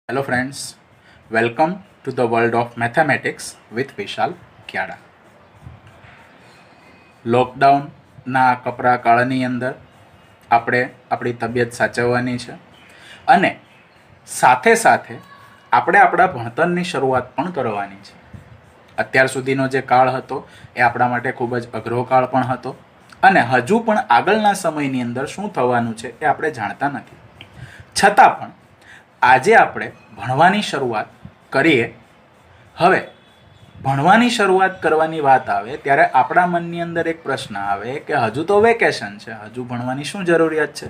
Hello friends, welcome to the world of mathematics with વિશાલ ક્યાડા. લોકડાઉનના કપરા કાળની અંદર આપણે આપણી તબિયત સાચવવાની છે અને સાથે સાથે આપણે આપણા ભણતરની શરૂઆત પણ કરવાની છે. અત્યાર સુધીનો જે કાળ હતો એ આપણા માટે ખૂબ જ અઘરો કાળ પણ હતો અને હજુ પણ આગળના સમયની અંદર શું થવાનું છે એ આપણે જાણતા નથી. છતાં પણ આજે આપણે ભણવાની શરૂઆત કરીએ. હવે ભણવાની શરૂઆત કરવાની વાત આવે ત્યારે આપણા મનની અંદર એક પ્રશ્ન આવે કે હજુ તો વેકેશન છે, હજુ ભણવાની શું જરૂરિયાત છે?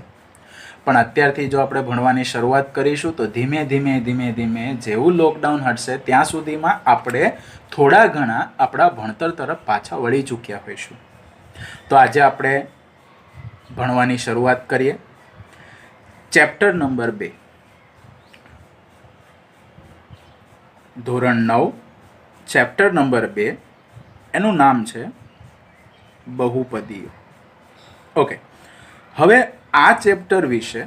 પણ અત્યારથી જો આપણે ભણવાની શરૂઆત કરીશું તો ધીમે ધીમે જેવું લોકડાઉન હટશે ત્યાં સુધીમાં આપણે થોડા ઘણા આપણા ભણતર તરફ પાછા વળી ચૂક્યા હોઈશું. તો આજે આપણે ભણવાની શરૂઆત કરીએ. ચેપ્ટર નંબર 2, ધોરણ 9, ચેપ્ટર નંબર 2, એનું નામ છે બહુપદીઓ. ઓકે, હવે આ ચેપ્ટર વિશે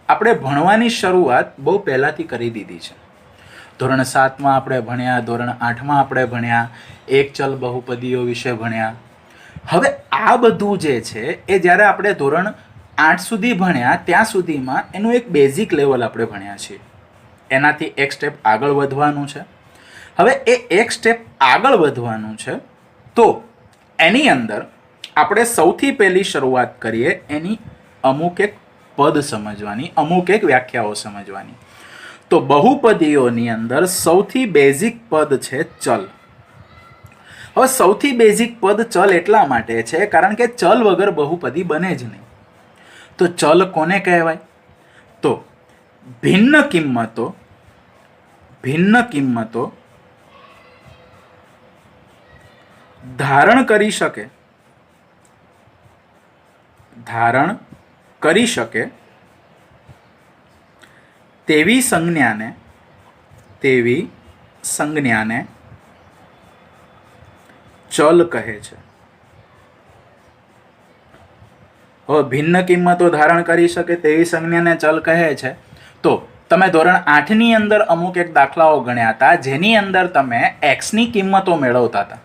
આપણે ભણવાની શરૂઆત બહુ પહેલાંથી કરી દીધી છે. ધોરણ 7માં આપણે ભણ્યા, ધોરણ 8માં આપણે ભણ્યા, એક ચલ બહુપદીઓ વિશે ભણ્યા. હવે આ બધું જે છે એ જ્યારે આપણે ધોરણ 8 સુધી ભણ્યા ત્યાં સુધીમાં એનું એક બેઝિક લેવલ આપણે ભણ્યા છીએ. એનાથી એક સ્ટેપ આગળ વધવાનું છે. હવે એ એક સ્ટેપ આગળ વધવાનું છે તો એની અંદર આપણે સૌથી પહેલી શરૂઆત કરીએ એની અમુક એક પદ સમજવાની, અમુક એક વ્યાખ્યાઓ સમજવાની. તો બહુપદીઓની અંદર સૌથી બેઝિક પદ છે ચલ. હવે સૌથી બેઝિક પદ ચલ એટલા માટે છે કારણ કે ચલ વગર બહુપદી બને જ નહીં. તો ચલ કોને કહેવાય? તો ભિન્ન કિંમતો ધારણ કરી શકે તેવી સંજ્ઞાને ચલ કહે છે. હવે ભિન્ન કિંમતો ધારણ કરી શકે તેવી સંજ્ઞાને ચલ કહે છે. તો તમે ધોરણ 8ની અંદર અમુક એક દાખલાઓ ગણ્યા હતા જેની અંદર તમે એક્સની કિંમતો મેળવતા હતા.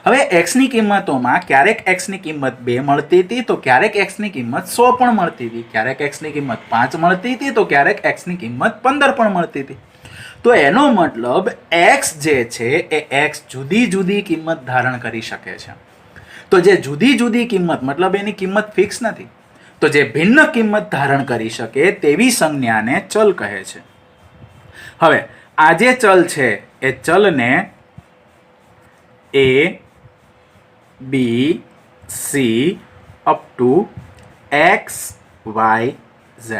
હવે એક્સની કિંમતોમાં ક્યારેક એક્સની કિંમત 2 મળતી હતી તો ક્યારેક એક્સની કિંમત 100 પણ મળતી હતી, ક્યારેક એક્સની કિંમત 5 મળતી હતી તો ક્યારેક એક્સની કિંમત 15 પણ મળતી હતી. તો એનો મતલબ એક્સ જે છે એ એક્સ જુદી જુદી કિંમત ધારણ કરી શકે છે. તો જે જુદી જુદી કિંમત મતલબ એની કિંમત ફિક્સ નથી. તો જે ભિન્ન કિંમત ધારણ કરી શકે તેવી સંજ્ઞાને ચલ કહે છે. હવે આ જે ચલ છે એ ચલને A, B, C up to X, Y, Z.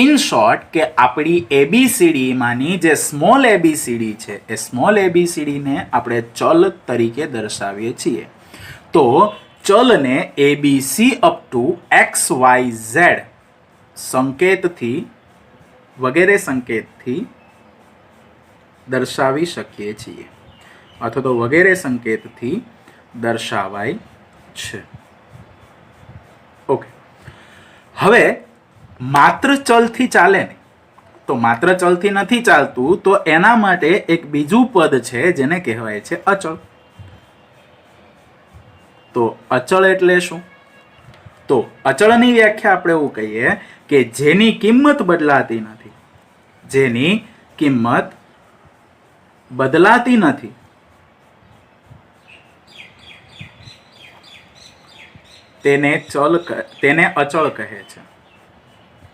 In short કે આપણી ABCD માની જે સ્મોલ ABCD છે એ સ્મોલ ABCD ને આપણે ચલ તરીકે દર્શાવીએ છીએ. તો ચલને ABC અપ ટુ XYZ સંકેતથી વગેરે સંકેતથી દર્શાવી શકીએ છીએ અથવા તો વગેરે સંકેતથી દર્શાવાય છે. ઓકે, હવે માત્ર ચલથી ચાલે નહીં. તો માત્ર ચલથી નથી ચાલતું તો એના માટે એક બીજું પદ છે જેને કહેવાય છે અચળ. તો અચળ એટલે શું? તો અચળની વ્યાખ્યા આપણે એવું કહીએ કે જેની કિંમત બદલાતી નથી, જેની કિંમત બદલાતી નથી તેને અચળ કહે છે.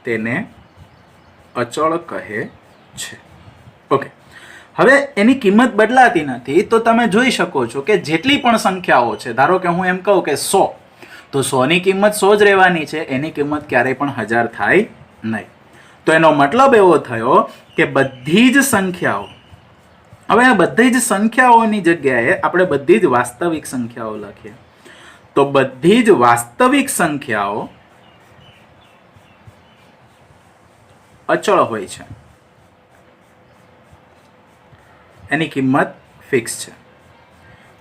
તેને અચળ કહે છે. ઓકે, હવે એની કિંમત બદલાતી નથી તો તમે જોઈ શકો છો કે જેટલી પણ સંખ્યાઓ છે, ધારો કે હું એમ કહું કે 100, તો 100ની કિંમત 100 જ રહેવાની છે, એની કિંમત ક્યારેય પણ 1000 થાય નહીં. તો એનો મતલબ એવો થયો કે બધી જ સંખ્યાઓ, હવે આ બધી જ સંખ્યાઓની જગ્યાએ આપણે બધી જ વાસ્તવિક સંખ્યાઓ લખીએ. તો બધી જ વાસ્તવિક સંખ્યાઓ અચળ હોય છે, એની કિંમત ફિક્સ છે.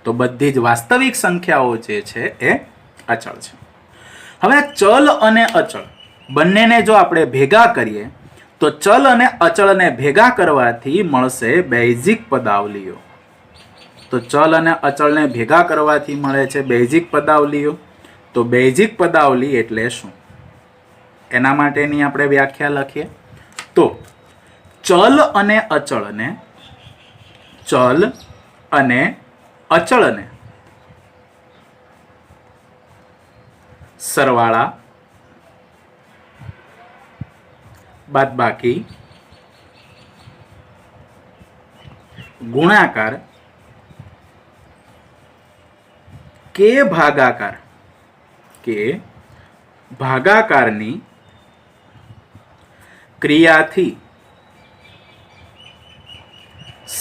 તો બધી જ વાસ્તવિક સંખ્યાઓ જે છે એ અચળ છે. હવે ચલ અને અચળ બંનેને જો આપણે ભેગા કરીએ તો ચલ અને અચળને ભેગા કરવાથી મળશે બેઝિક પદાવલીઓ. તો ચલ અને અચળને ભેગા કરવાથી મળે છે બેઝિક પદાવલીઓ. તો બેઝિક પદાવલી એટલે શું? એના માટેની આપણે વ્યાખ્યા લખીએ. તો ચલ અને અચળને સરવાળા, બાદબાકી, ગુણાકાર કે ભાગાકારની ક્રિયાથી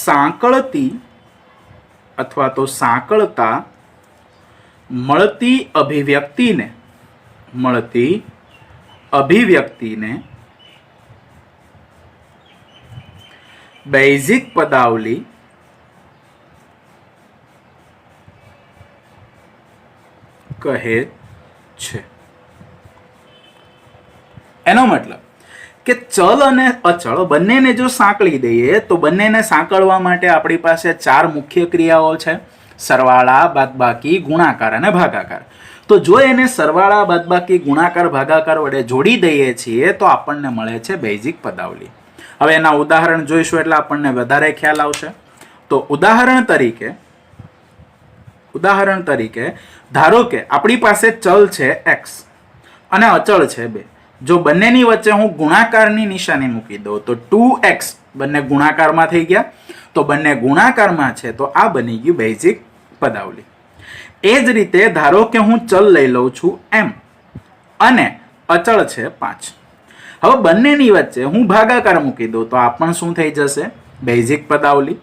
સાંકળતી અથવા તો સાંકળતા મળતી અભિવ્યક્તિને બેઝિક પદાવલી કહે છે. એનો મતલબ કે ચલ અને અચળ બંનેને જો સાંકળી દઈએ તો બંનેને સાંકળવા માટે આપણી પાસે 4 મુખ્ય ક્રિયાઓ છે: સરવાળા, બાદબાકી, ગુણાકાર અને ભાગાકાર. તો જો એને સરવાળા, બાદબાકી, ગુણાકાર, ભાગાકાર વડે જોડી દઈએ છીએ તો આપણને મળે છે બેઝિક પદાવલી. હવે એના ઉદાહરણ જોઈશું એટલે આપણને વધારે ખ્યાલ આવશે. તો ઉદાહરણ તરીકે ધારો કે આપણી પાસે ચલ છે x અને અચળ છે 2. જો બંનેની વચ્ચે હું ગુણાકારની નિશાની મૂકી દઉં તો 2x બંને ગુણાકારમાં થઈ ગયા. તો બંને ગુણાકારમાં છે તો આ બની ગયું બેઝિક પદાવલી. એ જ રીતે ધારો કે હું ચલ લઈ લઉં છું m અને અચળ છે 5. હવે બંનેની વચ્ચે હું ભાગાકાર મૂકી દઉં તો આ પણ શું થઈ જશે? બેઝિક પદાવલી.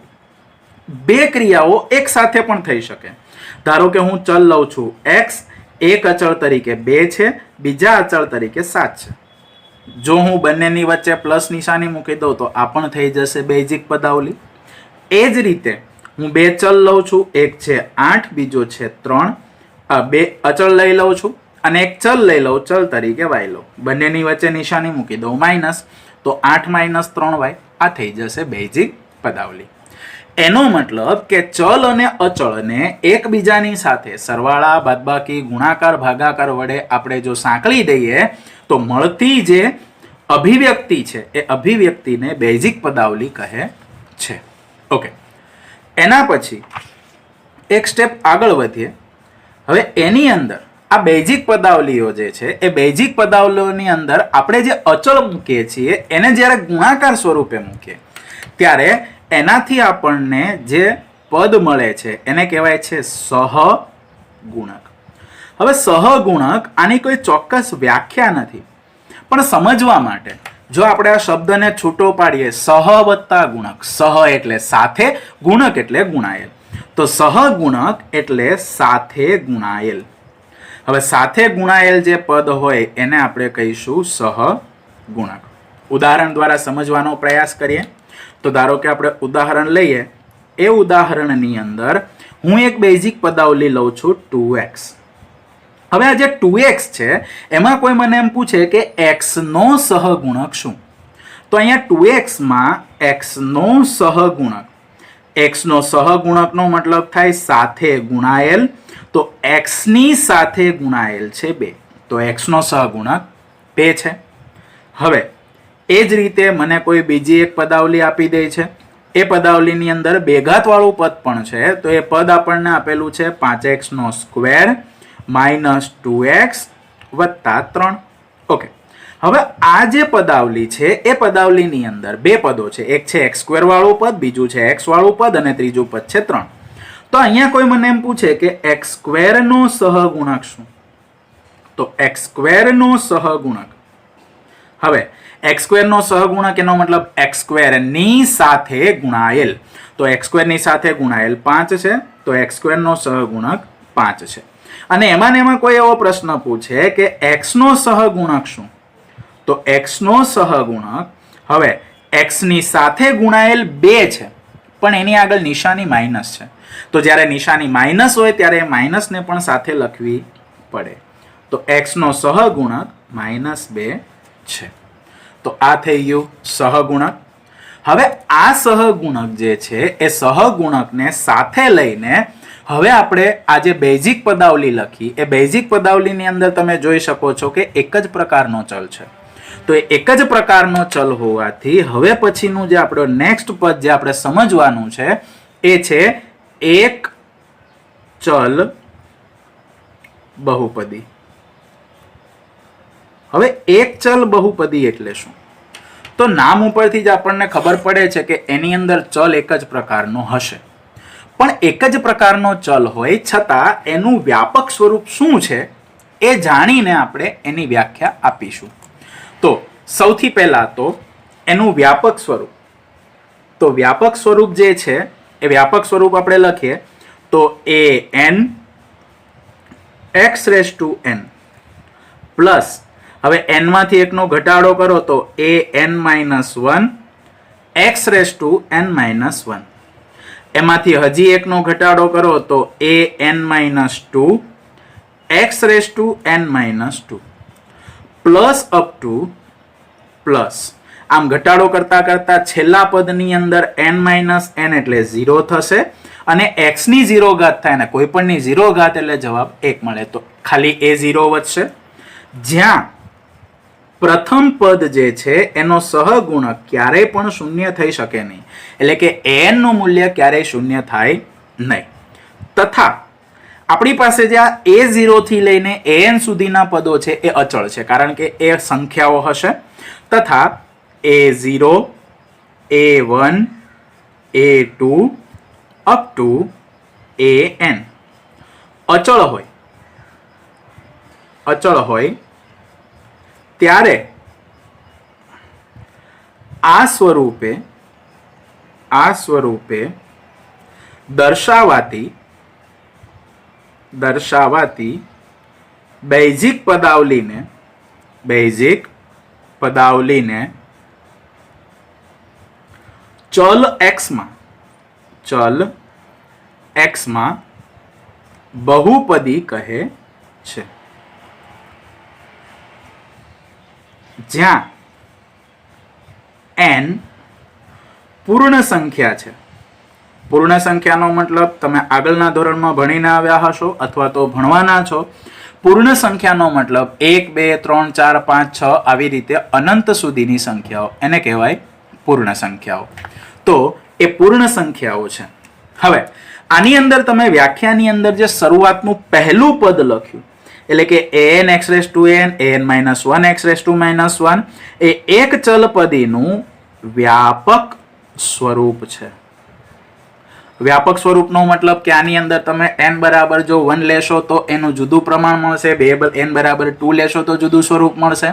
2 ક્રિયાઓ એક સાથે પણ થઈ શકે. ધારો કે હું ચલ લઉં છું x, એક અચળ તરીકે 2 છે, બીજા અચળ તરીકે 7 છે. જો હું બંનેની વચ્ચે પ્લસ નિશાની મૂકી દઉં તો આ પણ થઈ જશે બેઝિક પદાવલી. એ જ રીતે હું 2 ચલ લઉં છું, એક છે 8, બીજો છે 3. 2 અચળ લઈ લઉં છું અને એક ચલ લઈ લઉં ચલ તરીકે y લઉં. બંનેની વચ્ચે નિશાની મૂકી દઉં માઇનસ, તો 8 - 3y આ થઈ જશે બેઝિક પદાવલી. એનો મતલબ કે ચલ અને અચળને એકબીજાની સાથે સરવાળા, બાદબાકી, ગુણાકાર, ભાગાકાર વડે આપણે જો સાંકળી દઈએ તો મળતી જે અભિવ્યક્તિ છે એ અભિવ્યક્તિને બેઝિક પદાવલી કહે છે. ઓકે, એના પછી એક સ્ટેપ આગળ વધીએ. હવે એની અંદર આ બેઝિક પદાવલીઓ જે છે એ બેઝિક પદાવલીઓની અંદર આપણે જે અચળ મૂકીએ છીએ એને જ્યારે ગુણાકાર સ્વરૂપે મૂકીએ ત્યારે એનાથી આપણને જે પદ મળે છે એને કહેવાય છે સહગુણક. હવે સહગુણક આની કોઈ ચોક્કસ વ્યાખ્યા નથી, પણ સમજવા માટે જો આપણે આ શબ્દને છૂટો પાડીએ, સહ વત્તા ગુણક, સહ એટલે સાથે, ગુણક એટલે ગુણાયેલ. તો સહગુણક એટલે સાથે ગુણાયેલ. હવે સાથે ગુણાયેલ જે પદ હોય એને આપણે કહીશું સહગુણક. ઉદાહરણ દ્વારા સમજવાનો પ્રયાસ કરીએ. તો ધારો કે આપણે ઉદાહરણ લઈએ. એ ઉદાહરણની અંદર હું એક બેઝિક પદાવલી લઉં છું 2x. હવે આ જે 2x છે એમાં કોઈ મને એમ પૂછે કે x નો સહગુણક શું? તો અહીંયા 2x માં x નો સહગુણક, x નો સહગુણકનો મતલબ થાય સાથે ગુણાયેલ. તો x ની સાથે ગુણાયેલ છે 2, તો x નો સહગુણક 2 છે. હવે એ જ રીતે મને કોઈ બીજી એક પદાવલી આપી દે છે. એ પદાવલીની અંદર બેઘાતવાળું પદ પણ છે. તો એ પદ આપણને આપેલું છે 5x નો સ્ક્વેર માઇનસ 2x વત્તા 3. ઓકે, હવે આ જે પદાવલી છે એ પદાવલીની અંદર 2 પદો છે. એક છે x સ્ક્વેર વાળું પદ, બીજું છે x વાળું પદ અને ત્રીજું પદ છે 3. તો અહીંયા કોઈ મને એમ પૂછે કે x સ્ક્વેર નો સહગુણક શું? તો x સ્ક્વેર નો સહગુણક, હવે x સ્ક્વેર નો સહગુણક એનો મતલબ x સ્ક્વેર ની સાથે ગુણાયેલ. તો x સ્ક્વેર ની સાથે ગુણાયેલ 5 છે, તો x સ્ક્વેર નો સહગુણક 5 છે. અને એમાં કોઈ એવો પ્રશ્ન પૂછે કે x નો સહગુણક શું? તો x નો સહગુણક, હવે x ની સાથે ગુણાયેલ 2 છે પણ એની આગળ નિશાની માઇનસ છે. તો જ્યારે નિશાની માઇનસ હોય ત્યારે માઇનસને પણ સાથે લખવી પડે. તો x નો સહગુણક -2 છે. તો આ થઈ ગયું સહગુણક. હવે આ સહગુણક જે છે એ સહગુણકને સાથે લઈને હવે આપણે આ જે બેઝિક પદાવલી લખી એ બેઝિક પદાવલીની અંદર તમે જોઈ શકો છો કે એક જ પ્રકારનો ચલ છે. તો એ એક જ પ્રકારનો ચલ હોવાથી હવે પછીનું જે આપણો નેક્સ્ટ પદ જે આપણે સમજવાનું છે એ છે એક ચલ બહુપદી. હવે એક ચલ બહુપદી એટલે શું? તો નામ ઉપરથી જ આપણને ખબર પડે છે કે એની અંદર ચલ એક જ પ્રકારનો હશે. પણ એક જ પ્રકારનો ચલ હોય છતાં એનું વ્યાપક સ્વરૂપ શું છે એ જાણીને આપણે એની વ્યાખ્યા આપીશું. તો સૌથી પહેલા તો એનું વ્યાપક સ્વરૂપ. તો વ્યાપક સ્વરૂપ જે છે એ વ્યાપક સ્વરૂપ આપણે લખીએ તો એ n x raise to n plus હવે n માંથી એકનો ઘટાડો કરો તો a n minus 1 x raise to n minus 1. એમાંથી હજી એકનો ઘટાડો કરો તો a n minus 2 x raise to n minus 2 plus up to plus. આમ ઘટાડો કરતા કરતા છેલ્લા પદની અંદર n માઇનસ n એટલે 0 થશે અને x ની 0 ઘાત થાય ને કોઈ પણની 0 ઘાત એટલે જવાબ 1 મળે. તો ખાલી એ 0 વધશે. જ્યાં પ્રથમ પદ જે છે એનો સહગુણક ક્યારેય પણ શૂન્ય થઈ શકે નહીં, એટલે કે n નું મૂલ્ય ક્યારેય શૂન્ય થાય નહીં. તથા આપણી પાસે જે આ a0 થી લઈને an સુધીના પદો છે એ અચળ છે કારણ કે એ સંખ્યાઓ હશે. તથા a0 a1 a2 up to an અચળ હોય ત્યારે આ સ્વરૂપે દર્શાવાતી બેઝિક પદાવલીને ચલ x માં બહુપદી કહે છે. જ્યાં n પૂર્ણ સંખ્યા છે. પૂર્ણ સંખ્યાનો મતલબ તમે આગળના ધોરણમાં ભણીને આવ્યા હશો અથવા તો ભણવાના છો. પૂર્ણ સંખ્યાનો મતલબ 1 2 3 4 5 6 આવી રીતે અનંત સુધીની સંખ્યાઓ એને કહેવાય પૂર્ણ સંખ્યાઓ. તો એ પૂર્ણ સંખ્યાઓ છે. હવે આની અંદર તમે વ્યાખ્યાની અંદર જે શરૂઆતનું પહેલું પદ લખ્યું એટલે કે an x raise to n an minus 1 x raise to minus 1 એ એક ચલપદીનું વ્યાપક સ્વરૂપ છે. વ્યાપક સ્વરૂપનો મતલબ કે આની અંદર તમે n બરાબર જો 1 લેશો તો એનું જુદું પ્રમાણ મળશે, n બરાબર 2 લેશો તો જુદું સ્વરૂપ મળશે.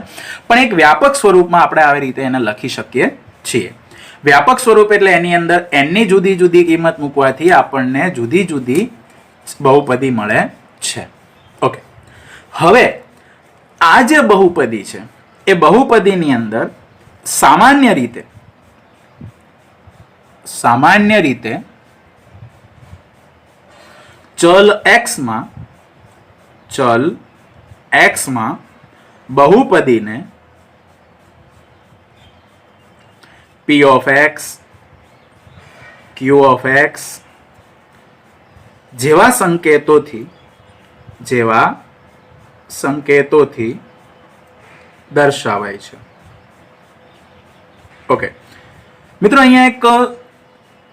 પણ એક વ્યાપક સ્વરૂપમાં આપણે આવી રીતે એને લખી શકીએ છીએ. વ્યાપક સ્વરૂપ એટલે એની અંદર n ની જુદી જુદી કિંમત મૂકવાથી આપણને જુદી જુદી બહુપદી મળે છે. ઓકે, હવે આ જે બહુપદી છે એ બહુપદીની અંદર સામાન્ય રીતે ચલ x માં બહુપદીને p of x, q of x જેવા સંકેતોથી દર્શાવાય છે. ઓકે મિત્રો, અહીંયા એક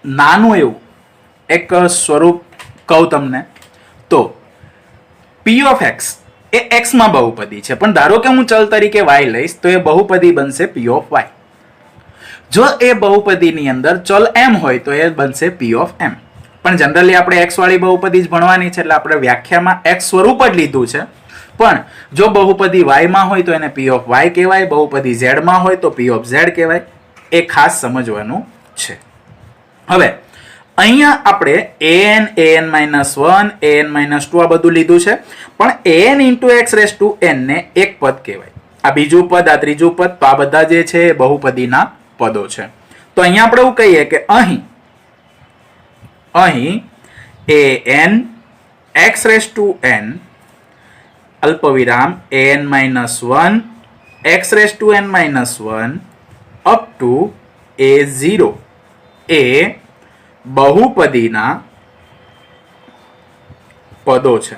નાનું એવું એક સ્વરૂપ કહું તમને. તો p of x A x માં બહુપદી છે, પણ ધારો કે હું ચલ તરીકે y લઈશ તો એ બહુપદી બનશે p of y. જો એ બહુપદીની અંદર ચલ m હોય તો એ બનશે p of m. પણ જનરલી આપણે x વાળી બહુપદી જ ભણવાની છે એટલે આપણે વ્યાખ્યામાં x સ્વરૂપ જ લીધું છે. પણ જો બહુપદી y માં હોય તો એને p of y કહેવાય, બહુપદી z માં હોય તો p of z કહેવાય. એ ખાસ સમજવાનું છે. હવે અહીંયા આપણે an માઇનસ 1 an માઇનસ 2 આ બધું લીધું છે, પણ an into x raise to n ને એક પદ કહેવાય. આ બીજું પદ, આ ત્રીજું પદ, તો આ બધા જે છે એ બહુપદીના પદો છે. તો અહીંયા આપણે એવું કહીએ કે અહીં an x raise to n અલ્પવિરામ an minus 1 x raise to n minus 1 up to a0 એ બહુપદીના પદો છે.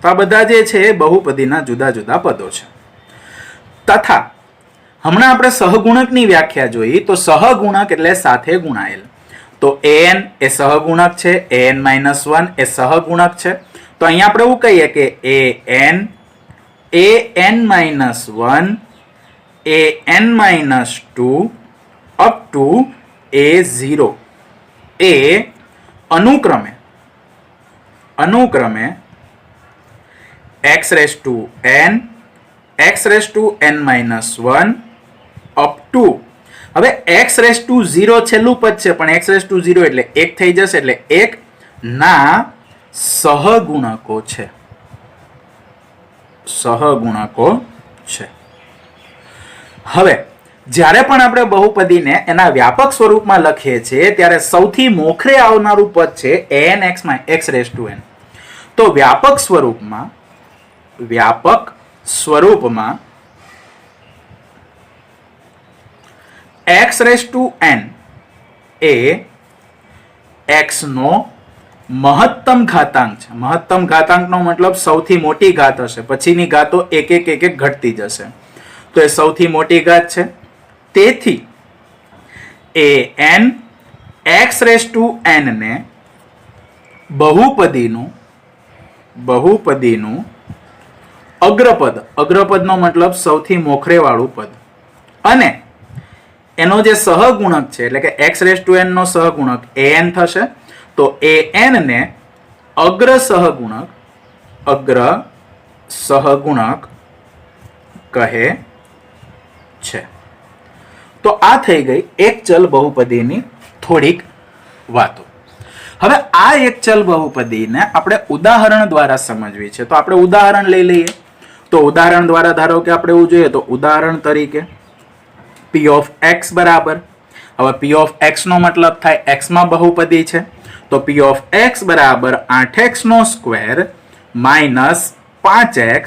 તો આ બધા જે છે એ બહુપદીના જુદા જુદા પદો છે. તથા હમણાં આપણે સહગુણકની વ્યાખ્યા જોઈ તો સહગુણક એટલે સાથે ગુણાયેલ. તો an એ સહગુણક છે, an-1 એ સહગુણક છે. તો અહીંયા આપણે એવું કહીએ કે an-1 an-2 up to a0 એ અનુક્રમે x raise to n x raise to n-1 up to, હવે x રેસ ટુ 0 છેલ્લું પદ છે પણ x રેસ ટુ 0 એટલે 1 થઈ જશે, એટલે 1 ના સહગુણકો છે. હવે જ્યારે પણ આપણે બહુપદીને એના વ્યાપક સ્વરૂપમાં લખીએ છીએ ત્યારે સૌથી મોખરે આવનારું પદ છે an(x) રેસ ટુ n. તો વ્યાપક સ્વરૂપમાં x raise to n A x નો મહત્તમ ઘાતાંક છે. મહત્તમ ઘાતાંકનો મતલબ સૌથી મોટી ઘાત હશે, પછીની ઘાતો એક એક ઘટતી જશે. તો એ સૌથી મોટી ઘાત છે. તેથી an x raise to n ને બહુપદીનું અગ્રપદનો મતલબ સૌથી મોખરે વાળું પદ, અને એનો જે સહગુણક છે એટલે કે x રેસ ટુ n નો સહગુણક an થશે. તો an ને અગ્ર સહગુણક કહે છે. તો આ થઈ ગઈ એક ચલ બહુપદીની થોડીક વાતો. હવે આ એક ચલ બહુપદીને આપણે ઉદાહરણ દ્વારા સમજવી છે. તો આપણે ઉદાહરણ લઈ લઈએ. તો ઉદાહરણ દ્વારા ધારો કે આપણે એવું જોઈએ તો ઉદાહરણ તરીકે p ઓફ x બરાબર, હવે p ઓફ x નો મતલબ થાય x માં બહુપદી છે, તો p ઓફ x બરાબર 8x નો square minus 5x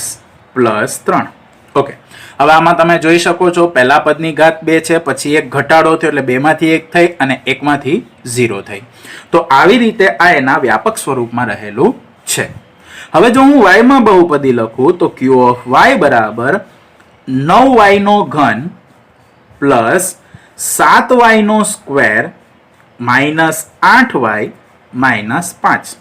plus 3. Okay, હવે આમાં તમે જોઈ શકો છો પહેલા પદની ઘાત 2 છે, પછી એક ઘટાડો થયો એટલે 2 માંથી 1 થઈ અને 1 માંથી 0 થઈ. તો આવી રીતે આ એના વ્યાપક સ્વરૂપમાં રહેલું છે. હવે જો હું y માં બહુપદી લખું તો q ઓફ y બરાબર 9y નો ઘન પ્લસ 7y નો સ્ક્વેર માઇનસ 8y માઇનસ 5.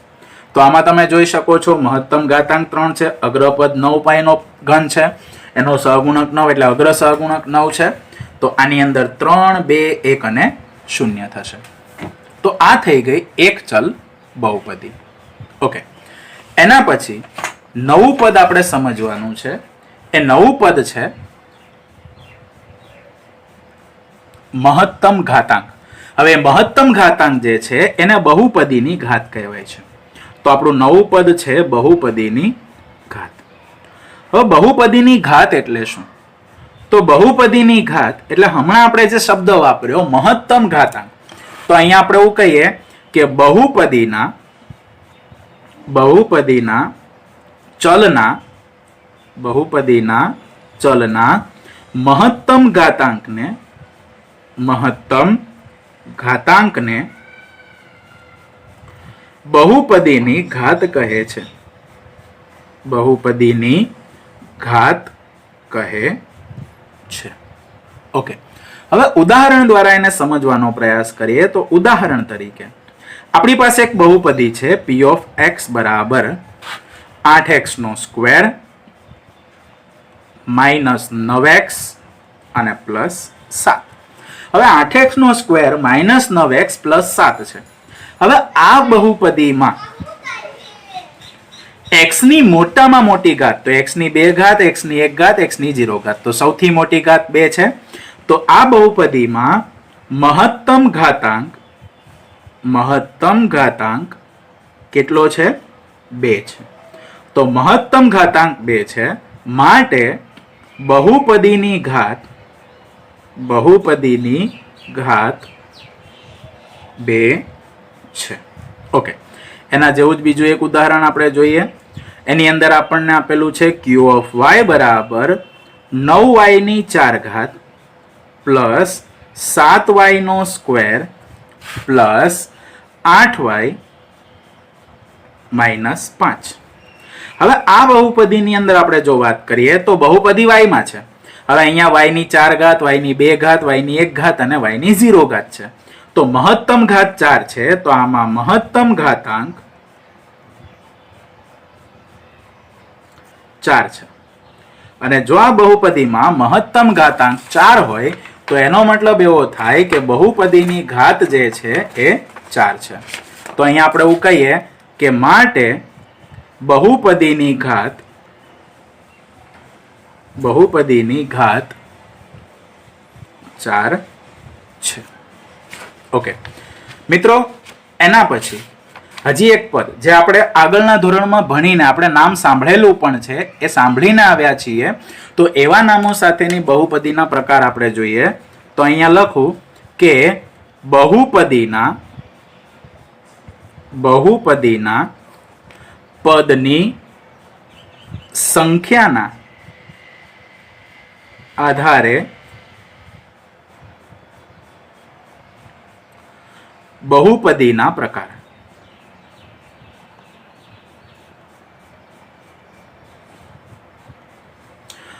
તો આમાં તમે જોઈ શકો છો મહત્તમ ઘાતાંક 3 છે, અગ્રપદ 9y નો ઘન છે, એનો સહગુણક 9 એટલે અગ્ર સહગુણક 9 છે. તો આની અંદર 3, 2, 1 અને 0 થશે. તો આ થઈ ગઈ એક ચલ બહુપદી. ઓકે, એના પછી નવું પદ આપણે સમજવાનું છે. એ નવું પદ છે મહત્તમ ઘાતાંક. હવે મહત્તમ ઘાતાંક જે છે એને બહુપદીની ઘાત કહેવાય છે. તો આપણું નવું પદ છે બહુપદીની ઘાત. હવે બહુપદીની ઘાત એટલે શું? તો બહુપદીની ઘાત એટલે હમણાં આપણે જે શબ્દ વાપર્યો મહત્તમ ઘાતાંક, તો અહીંયા આપણે એવું કહીએ કે બહુપદીના ચલના મહત્તમ ઘાતાંકને બહુપદીની ઘાત કહે છે. બહુપદીની ઘાત કહે છે. ઓકે, હવે ઉદાહરણ દ્વારા એને સમજવાનો પ્રયાસ કરીએ. તો ઉદાહરણ તરીકે આપણી પાસે એક બહુપદી છે p ઓફ x બરાબર 8x નો સ્ક્વેર માઇનસ 9x અને પ્લસ 7. હવે 8x નો સ્ક્વેર માઇનસ 9x પ્લસ 7 છે. હવે આ બહુપદીમાં x ની મોટામાં મોટી ઘાત, તો x ની 2 ઘાત, x ની 1 ઘાત, x ની 0 ઘાત, તો સૌથી મોટી ઘાત 2 છે. તો આ બહુપદીમાં મહત્તમ ઘાતાંક કેટલો છે? 2 છે. તો મહત્તમ ઘાતાંક 2 છે, માટે બહુપદીની ઘાત 2 છે. ઓકે, એના જેવું જ બીજું એક ઉદાહરણ આપણે જોઈએ. એની અંદર આપણને આપેલું છે q ઓફ y બરાબર 9y4 plus 7y² plus 8y -5. હવે આ બહુપદીની અંદર આપણે જો વાત કરીએ તો બહુપદી y માં છે. હવે અહીંયા y4 y2 y1 અને y0 છે. તો મહત્તમ ઘાત 4 છે, તો આમાં મહત્તમ ઘાતાંક 4 છે. અને જો આ બહુપદીમાં મહત્તમ ઘાતાંક 4 હોય તો એનો મતલબ એવો થાય કે બહુપદીની ઘાત જે છે એ 4 છે. તો અહીંયા આપણે એવું કહીએ કે માટે બહુપદીની ઘાત 4 છે. ઓકે મિત્રો, એના પછી હજી એક પદ જે આપણે આગળના ધોરણમાં ભણીને આપણે નામ સાંભળેલું પણ છે, એ સાંભળીને આવ્યા છીએ. તો એવા નામો સાથેની બહુપદીના પ્રકાર આપણે જોઈએ. તો અહીંયા લખું કે બહુપદીના પદની સંખ્યાના આધારે બહુપદીના પ્રકાર.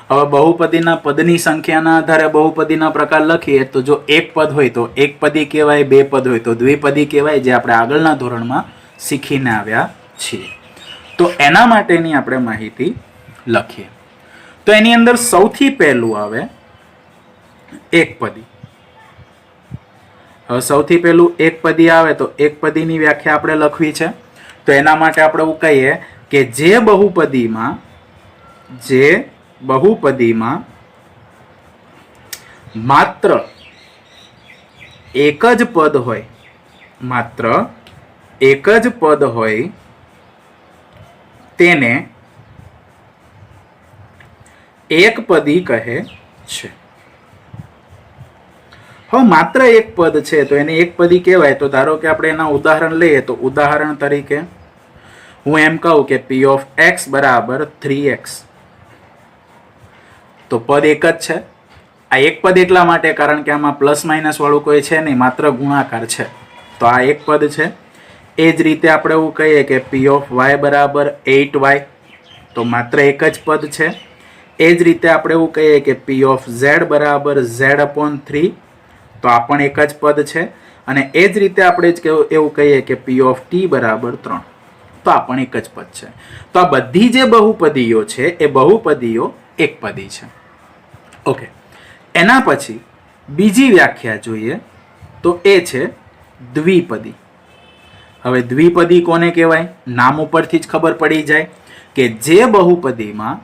હવે બહુપદીના પદની સંખ્યાના આધારે બહુપદીના પ્રકાર લખીએ તો જો એક પદ હોય તો એકપદી કહેવાય, બે પદ હોય તો દ્વિપદી કહેવાય, જે આપણે આગળના ધોરણમાં શીખીને આવ્યા છીએ. તો એના માટેની આપણે માહિતી લખીએ. તો એની અંદર સૌથી પહેલું આવે એકપદી. હવે સૌથી પહેલું એકપદી આવે તો એકપદીની વ્યાખ્યા આપણે લખવી છે. તો એના માટે આપણે એવું કહીએ કે જે બહુપદીમાં માત્ર એક જ પદ હોય તેને એકપદી કહે છે. હવે માત્ર એક પદ છે તો એને એકપદી કહેવાય. તો ધારો કે આપણે એના ઉદાહરણ લઈએ તો ઉદાહરણ તરીકે હું એમ કહું કે p of x બરાબર 3x. તો પદ એક જ છે. આ એક પદ એટલા માટે કારણ કે આમાં પ્લસ માઇનસ વાળું કોઈ છે નહીં, માત્ર ગુણાકાર છે. તો આ એક પદ છે. એ જ રીતે આપણે એવું કહીએ કે p of y બરાબર 8y. તો માત્ર એક જ પદ છે. એ જ રીતે આપણે એવું કહીએ કે p of z બરાબર z/3. તો આ પણ એક જ પદ છે. અને એ જ રીતે આપણે એવું કહીએ કે p of t બરાબર 3. તો આ પણ એક જ પદ છે. તો આ બધી જે બહુપદીઓ છે એ બહુપદીઓ એકપદી છે. ઓકે, એના પછી બીજી વ્યાખ્યા જોઈએ તો એ છે દ્વિપદી. હવે દ્વિપદી કોને કહેવાય? નામ ઉપરથી જ ખબર પડી જાય કે જે બહુપદીમાં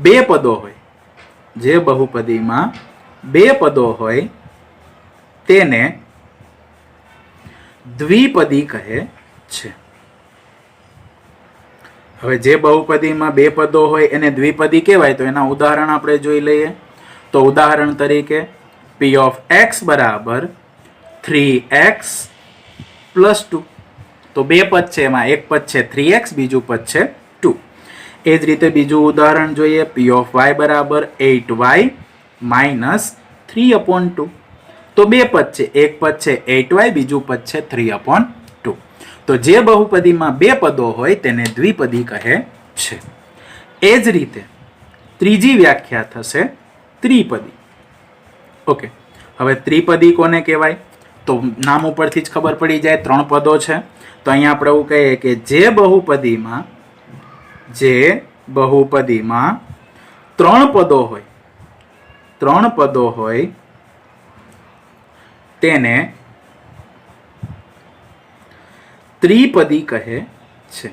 બે પદો હોય, તેને દ્વિપદી કહે છે. હવે જે બહુપદીમાં બે પદો હોય એને દ્વિપદી કહેવાય. તો એના ઉદાહરણ આપણે જોઈ લઈએ. તો ઉદાહરણ તરીકે p of x બરાબર 3x + 2. તો બે પદ છે, એમાં એક પદ છે 3x, બીજું પદ છે 2. એ જ રીતે બીજું ઉદાહરણ જોઈએ. p of y બરાબર 8y - 3/2. તો બે પદ છે, એક પદ છે 8y, બીજું પદ છે 3/2. તો જે બહુપદીમાં બે પદો હોય તેને દ્વિપદી કહે છે. એ જ રીતે ત્રીજી વ્યાખ્યા થશે ત્રિપદી. ઓકે, હવે ત્રિપદી કોને કહેવાય? તો નામ ઉપરથી જ ખબર પડી જાય, ત્રણ પદો છે. તો અહીંયા આપણે એવું કહીએ કે જે બહુપદીમાં ત્રણ પદો હોય તેને ત્રિપદી કહે છે.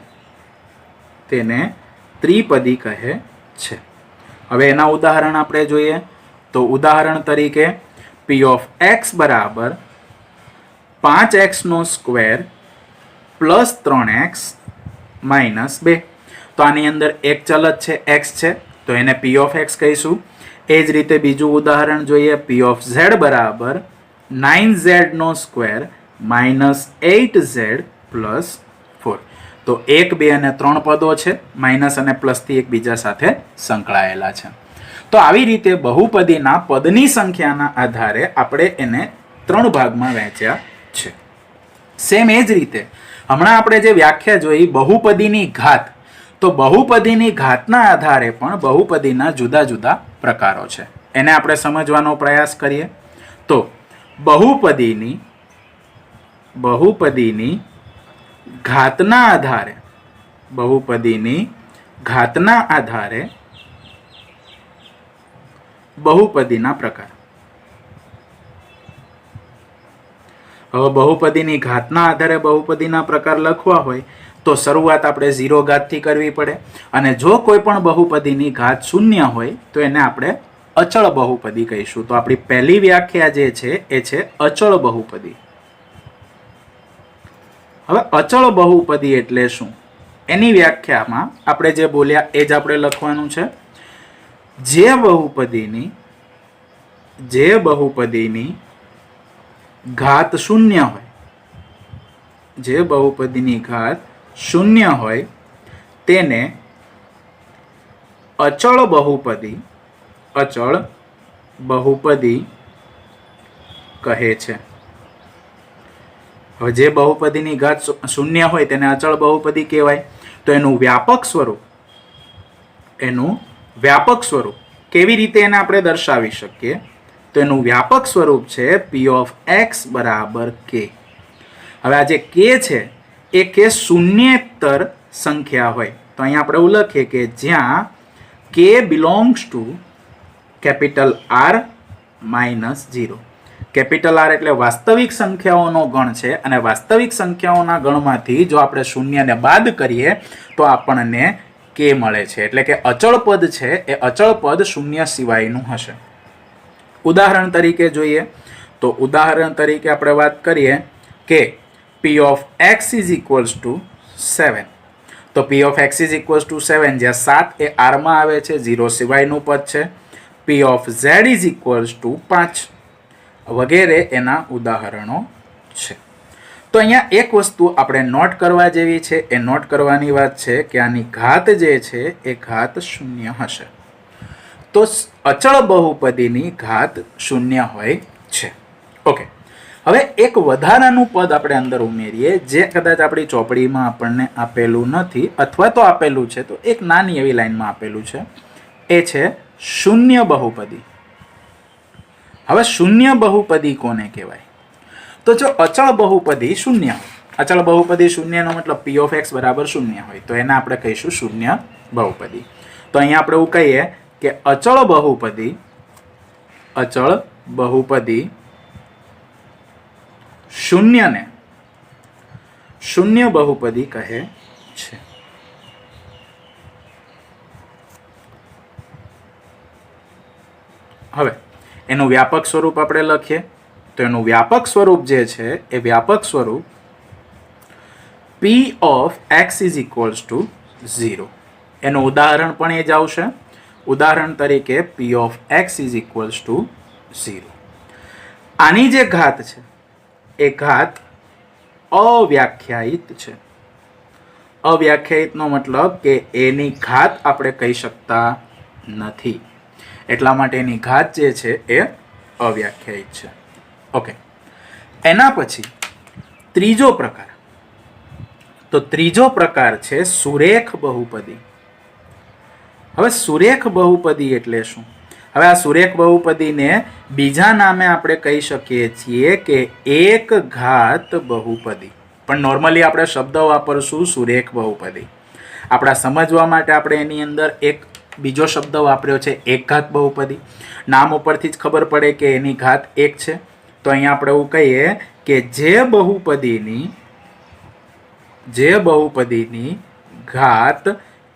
હવે એના ઉદાહરણ આપણે જોઈએ. તો ઉદાહરણ તરીકે p of x બરાબર 5x² + 3x - 2. તો આની અંદર એક ચલ જ છે, x છે, તો એને p of x કહીશું. એ જ રીતે બીજું ઉદાહરણ જોઈએ. p of z બરાબર 9z² - 8z + 4. તો 1, 2 અને 3 પદો છે, માઇનસ અને પ્લસથી એકબીજા સાથે સંકળાયેલા છે. તો આવી રીતે બહુપદીના પદની સંખ્યાના આધારે આપણે એને 3 ભાગમાં વહેંચ્યા છે. સેમ એ જ રીતે હમણાં આપણે જે વ્યાખ્યા જોઈ બહુપદીની ઘાત, તો બહુપદીની ઘાતના આધારે પણ બહુપદીના જુદા જુદા પ્રકારો છે. એને આપણે સમજવાનો પ્રયાસ કરીએ. તો બહુપદીની ઘાતના આધારે બહુપદીના પ્રકાર. હવે બહુપદીની ઘાતના આધારે બહુપદીના પ્રકાર લખવા હોય તો શરૂઆત આપણે 0 ઘાતથી કરવી પડે, અને જો કોઈ પણ બહુપદીની ઘાત 0 હોય તો એને આપણે અચળ બહુપદી કહીશું. તો આપણી પહેલી વ્યાખ્યા જે છે એ છે અચળ બહુપદી. હવે અચળ બહુપદી એટલે શું? એની વ્યાખ્યામાં આપણે જે બોલ્યા એ જ આપણે લખવાનું છે. જે બહુપદીની ઘાત 0 હોય, તેને અચળ બહુપદી કહે છે. હવે જે બહુપદીની ઘાત 0 હોય તેને અચળ બહુપદી કહેવાય. તો એનું વ્યાપક સ્વરૂપ કેવી રીતે એને આપણે દર્શાવી શકીએ? તો એનું વ્યાપક સ્વરૂપ છે p of x બરાબર k. હવે આ જે k છે એ k શૂન્યેતર સંખ્યા હોય તો અહીંયા આપણે એવું લખીએ કે જ્યાં k belongs to capital R minus 0. Capital R એટલે વાસ્તવિક સંખ્યાઓનો ગણ છે, અને વાસ્તવિક સંખ્યાઓના ગણમાંથી જો આપણે શૂન્યને બાદ કરીએ તો આપણને k મળે છે. એટલે કે અચળ પદ છે એ અચળ પદ 0 સિવાયનું હશે. ઉદાહરણ તરીકે જોઈએ તો ઉદાહરણ તરીકે આપણે વાત કરીએ કે p of x is equals to 7. તો p of x is equals to 7 જ્યાં 7 એ r માં આવે છે, 0 સિવાયનું પદ છે. p of z is equals to 5 વગેરે એના ઉદાહરણો છે. તો અહીંયા એક વસ્તુ આપણે નોટ કરવા જેવી છે, એ નોટ કરવાની વાત છે કે આની ઘાત જે છે એ ઘાત 0 હશે. તો અચળ બહુપદીની ઘાત 0 હોય છે. ઓકે, હવે એક વધારાનું પદ આપણે અંદર ઉમેરીએ જે કદાચ આપણી ચોપડીમાં આપણને આપેલું નથી, અથવા તો આપેલું છે તો એક નાની એવી લાઈનમાં આપેલું છે. એ છે શૂન્ય બહુપદી. હવે શૂન્ય બહુપદી કોને કહેવાય? તો જો અચળ બહુપદી 0 હોય, અચળ બહુપદી 0 નો મતલબ p of x બરાબર 0 હોય તો એને આપણે કહીશું શૂન્ય બહુપદી. તો અહીંયા આપણે એવું કહીએ કે અચળ બહુપદી શૂન્યને શૂન્ય બહુપદી કહે છે. હવે એનું વ્યાપક સ્વરૂપ આપણે લખીએ તો એનું વ્યાપક સ્વરૂપ જે છે એ વ્યાપક સ્વરૂપ p of x is equals to 0. એનું ઉદાહરણ પણ એ જ આવશે. ઉદાહરણ તરીકે p of x is equals to 0. આની જે ઘાત છે એ ઘાત અવ્યાખ્યાયિત છે. અવ્યાખ્યાયિતનો મતલબ કે એની ઘાત આપણે કહી શકતા નથી, એટલા માટે એની ઘાત જે છે એ અવ્યાખ્યાયિત છે. ઓકે, એના પછી ત્રીજો પ્રકાર. તો ત્રીજો પ્રકાર છે સુરેખ બહુપદી. હવે સુરેખ બહુપદી એટલે શું? હવે આ સુરેખ બહુપદીને બીજા નામે આપણે કહી શકીએ છીએ કે એક ઘાત બહુપદી, પણ નોર્મલી આપણે શબ્દ વાપરશું સુરેખ બહુપદી. આપણા સમજવા માટે આપણે એની અંદર એક બીજો શબ્દ વાપર્યો છે એક ઘાત બહુપદી. નામ ઉપરથી જ ખબર પડે કે એની ઘાત 1 છે. તો અહીંયા આપણે એવું કહીએ કે જે બહુપદીની ઘાત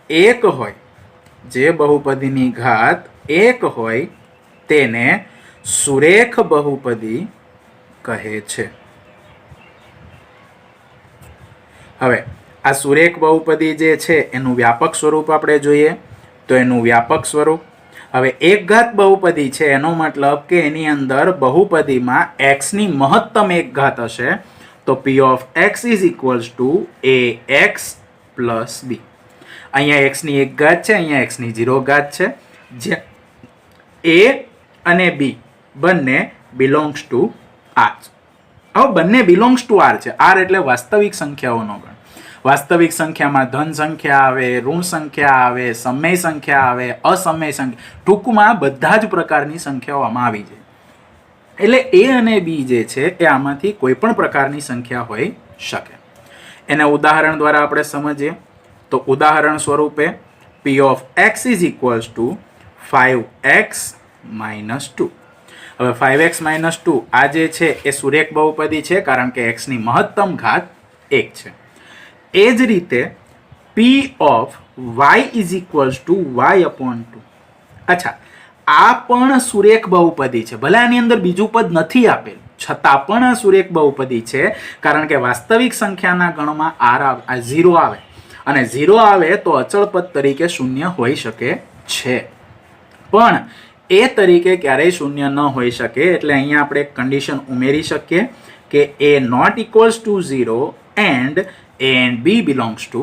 1 હોય, જે બહુપદીની ઘાત 1 હોય તેને સુરેખ બહુપદી કહે છે. હવે આ સુરેખ બહુપદી જે છે એનું વ્યાપક સ્વરૂપ આપણે જોઈએ તો એનું વ્યાપક સ્વરૂપ, હવે એક ઘાત બહુપદી છે એનો મતલબ કે એની અંદર બહુપદીમાં x ની મહત્તમ એક ઘાત હશે. તો p of x is equals to ax plus B. અહીંયા એક્સની 1 ઘાત છે, અહીંયા એક્સની 0 ઘાત છે. જે એ અને બી બંને બિલોંગ્સ ટુ આર. હવે બંને બિલોંગ્સ ટુ આર છે. આર એટલે વાસ્તવિક સંખ્યાઓનો ગણ. વાસ્તવિક સંખ્યામાં ધન સંખ્યા આવે, ઋણ સંખ્યા આવે, સમય સંખ્યા આવે, અસમય સંખ્યા, ટૂંકમાં બધા જ પ્રકારની સંખ્યાઓ આમાં આવી જાય. એટલે એ અને બી જે છે એ આમાંથી કોઈ પણ પ્રકારની સંખ્યા હોઈ શકે. એને ઉદાહરણ દ્વારા આપણે સમજીએ તો ઉદાહરણ સ્વરૂપે p of x is equals to 5x minus 2. હવે 5x માઇનસ 2 આ જે છે એ સુરેખ બહુપદી છે કારણ કે x ની મહત્તમ ઘાત 1 છે. એ જ રીતે p of y is equals to y upon 2. અચ્છા, આ પણ સુરેખ બહુપદી છે. ભલે આની અંદર બીજું પદ નથી આપેલ છતાં પણ આ સુરેખ બહુપદી છે કારણ કે વાસ્તવિક સંખ્યાના ગણમાં આ 0 આવે અને 0 આવે તો અચળ પદ તરીકે શૂન્ય હોઈ શકે છે. પણ એ તરીકે ક્યારેય શૂન્ય ન હોઈ શકે. એટલે અહીંયા આપણે એક કન્ડિશન ઉમેરી શકીએ કે a not equals to 0 and a and b belongs to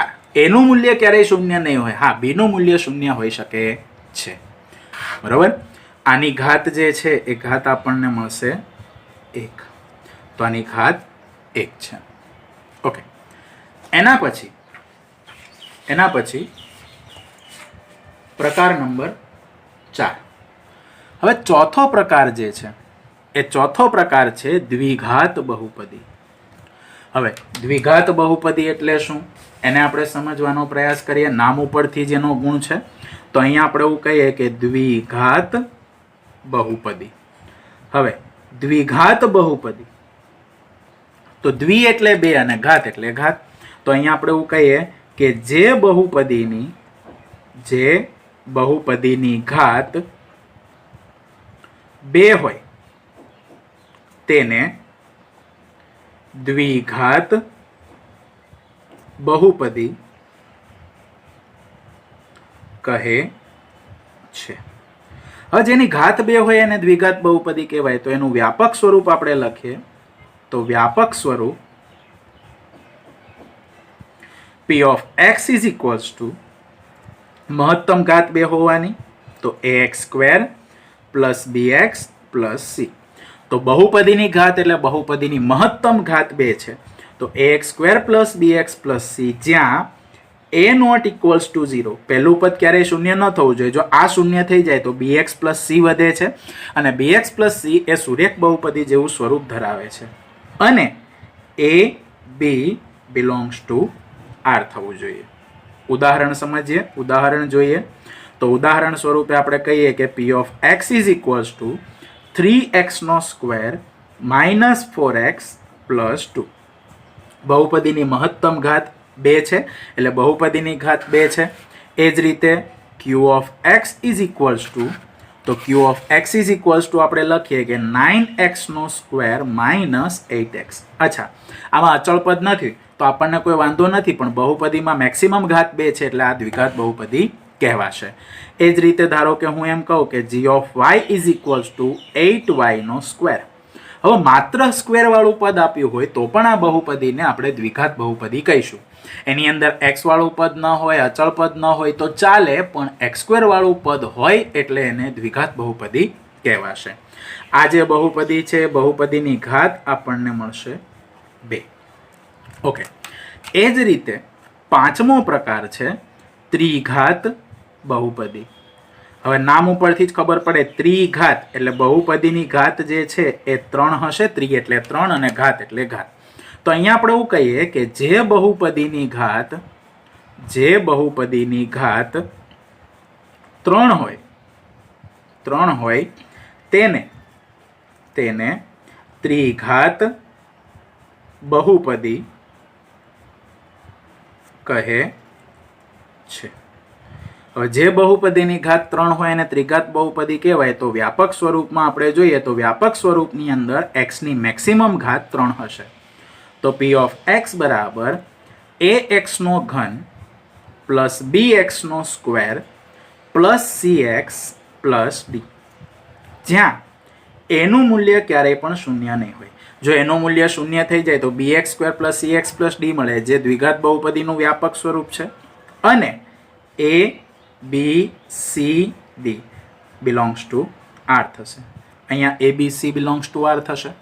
r. એનું મૂલ્ય ક્યારેય શૂન્ય નહીં હોય. હા, b નું મૂલ્ય શૂન્ય હોઈ શકે છે. બરાબર. આની ઘાત જે છે એ ઘાત આપણને મળશે 1. તો આની ઘાત 1 છે. ઓકે. એના પછી પ્રકાર નંબર 4. હવે ચોથો પ્રકાર જે છે એ ચોથો પ્રકાર છે દ્વિઘાત બહુપદી. હવે દ્વિઘાત બહુપદી એટલે શું એને આપણે સમજવાનો પ્રયાસ કરીએ. નામ ઉપરથી જ એનો ગુણ છે. તો અહીંયા આપણે એવું કહીએ કે દ્વિઘાત બહુપદી. હવે દ્વિઘાત બહુપદી તો દ્વિ એટલે 2 અને ઘાત એટલે ઘાત. તો અહીંયા આપણે એવું કહીએ કે જે બહુપદીની ઘાત 2 હોય તેને દ્વિઘાત બહુપદી કહે છે. હવે જેની ઘાત 2 હોય એને દ્વિઘાત બહુપદી કહેવાય. તો એનું વ્યાપક સ્વરૂપ આપણે લખીએ તો વ્યાપક સ્વરૂપ p of x is equals to મહત્તમ ઘાત 2 હોવાની તો ax² plus bx plus c. તો બહુપદીની ઘાત એટલે બહુપદીની મહત્તમ ઘાત 2 છે. તો ax² plus bx plus c જ્યાં a નોટ ઇક્વલ્સ ટુ 0. પહેલું પદ ક્યારેય શૂન્ય ન થવું જોઈએ. જો આ શૂન્ય થઈ જાય તો bx પ્લસ c વધે છે અને bx પ્લસ c એ સુરેખ બહુપદી જેવું સ્વરૂપ ધરાવે છે અને a b belongs to r થવું જોઈએ. ઉદાહરણ સમજીએ. ઉદાહરણ જોઈએ તો ઉદાહરણ સ્વરૂપે આપણે કહીએ કે p of x is equals to 3x² minus 4x plus 2. બહુપદીની મહત્તમ ઘાત 2 છે એટલે બહુપદીની ઘાત 2 છે. એ જ રીતે q of x is equals to તો q of x is equals to આપણે લખીએ કે 9x² માઇનસ 8x. અચ્છા, આમાં અચળ પદ નથી તો આપણને કોઈ વાંધો નથી, પણ બહુપદીમાં મેક્સિમમ ઘાત 2 છે એટલે આ દ્વિઘાત બહુપદી કહેવાશે. એ જ રીતે ધારો કે હું એમ કહું કે g of y is equals to 8y². હવે માત્ર સ્ક્વેર વાળું પદ આપ્યું હોય તો પણ આ બહુપદીને આપણે દ્વિઘાત બહુપદી કહીશું. એની અંદર x વાળું પદ ન હોય, અચળ પદ ન હોય તો ચાલે, પણ x² વાળું પદ હોય એટલે એને દ્વિઘાત બહુપદી કહેવાશે. આ જે બહુપદી છે બહુપદીની ઘાત આપણને મળશે 2. ઓકે. એ જ રીતે પાંચમો પ્રકાર છે ત્રિઘાત બહુપદી. હવે નામ ઉપરથી જ ખબર પડે ત્રિઘાત એટલે બહુપદીની ઘાત જે છે એ 3 હશે. ત્રિ એટલે 3 અને ઘાત એટલે ઘાત. તો અહીંયા આપણે એવું કહીએ કે જે બહુપદીની ઘાત 3 હોય તેને ત્રિઘાત બહુપદી કહે છે. હવે જે બહુપદીની ઘાત 3 હોય એને ત્રિઘાત બહુપદી કહેવાય. તો વ્યાપક સ્વરૂપમાં આપણે જોઈએ તો વ્યાપક સ્વરૂપની અંદર x ની મેક્સિમમ ઘાત 3 હશે. તો p ઓફ x બરાબર ax³ plus bx² plus cx plus d. જ્યાં એનું મૂલ્ય ક્યારેય પણ શૂન્ય નહીં હોય. જો એનું મૂલ્ય શૂન્ય થઈ જાય તો bx² + cx + d મળે, જે દ્વિઘાત બહુપદીનું વ્યાપક સ્વરૂપ છે. અને a b c d belongs to r થશે. અહીંયા a b c belongs to r થશે.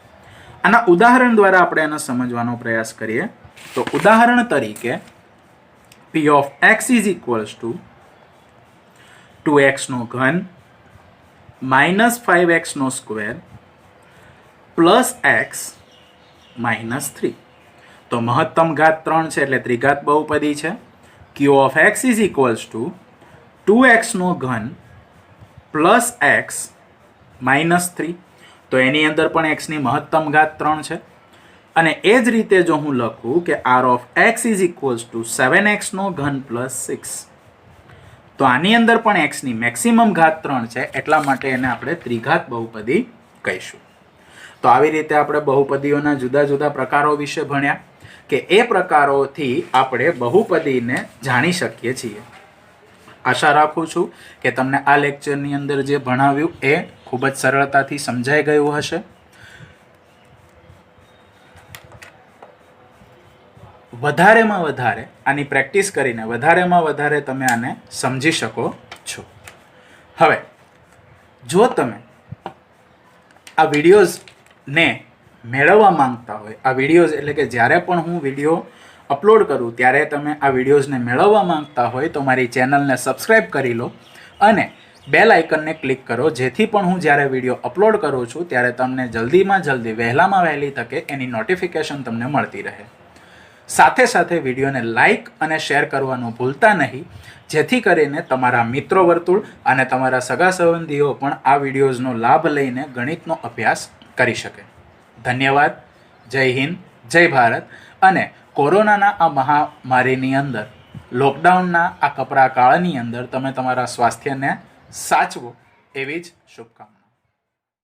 આના ઉદાહરણ દ્વારા આપણે એને સમજવાનો પ્રયાસ કરીએ. તો ઉદાહરણ તરીકે p of x = 2x³ - 5x² + x - 3. તો મહત્તમ ઘાત 3 છે એટલે ત્રિઘાત બહુપદી છે. q of x = 2x³ + x - 3. તો એની અંદર પણ x ની મહત્તમ ઘાત 3 છે. અને એ જ રીતે જો હું લખું કે r of x = 7x³ + 6. તો આની અંદર પણ x ની મેક્સિમમ ઘાત 3 છે, એટલા માટે એને આપણે ત્રિઘાત બહુપદી કહીશું. તો આવી રીતે આપણે બહુપદીઓના જુદા જુદા પ્રકારો વિશે ભણ્યા કે એ પ્રકારોથી આપણે બહુપદીને જાણી શકીએ છીએ. આશા રાખું છું કે તમને આ લેક્ચરની અંદર જે ભણાવ્યું એ ખૂબ જ સરળતાથી સમજાઈ ગયું હશે. વધારેમાં વધારે આની પ્રેક્ટિસ કરીને વધારેમાં વધારે તમે આને સમજી શકો છો. હવે જો તમે આ વિડીયોઝને મેળવવા માંગતા હોય, આ વિડીયોઝ એટલે કે જ્યારે પણ હું વિડીયો અપલોડ કરું ત્યારે તમે આ વિડીયોઝને મેળવવા માંગતા હોય તો મારી ચેનલને સબસ્ક્રાઈબ કરી લો અને બેલ આઇકનને ક્લિક કરો, જેથી પણ હું જ્યારે વિડીયો અપલોડ કરું છું ત્યારે તમને જલ્દીમાં જલ્દી વહેલામાં વહેલી તકે એની નોટિફિકેશન તમને મળતી રહે. સાથે સાથે વિડીયોને લાઇક અને શેર કરવાનું ભૂલતા નહીં, જેથી કરીને તમારા મિત્રો વર્તુળ અને તમારા સગા સંબંધીઓ પણ આ વિડીયોઝનો લાભ લઈને ગણિતનો અભ્યાસ કરી શકે. ધન્યવાદ. જય હિન્દ, જય ભારત. અને કોરોનાના આ મહામારીની અંદર, લોકડાઉનના આ કપરા કાળની અંદર તમે તમારા સ્વાસ્થ્યને સાચવો એવી જ શુભકામના.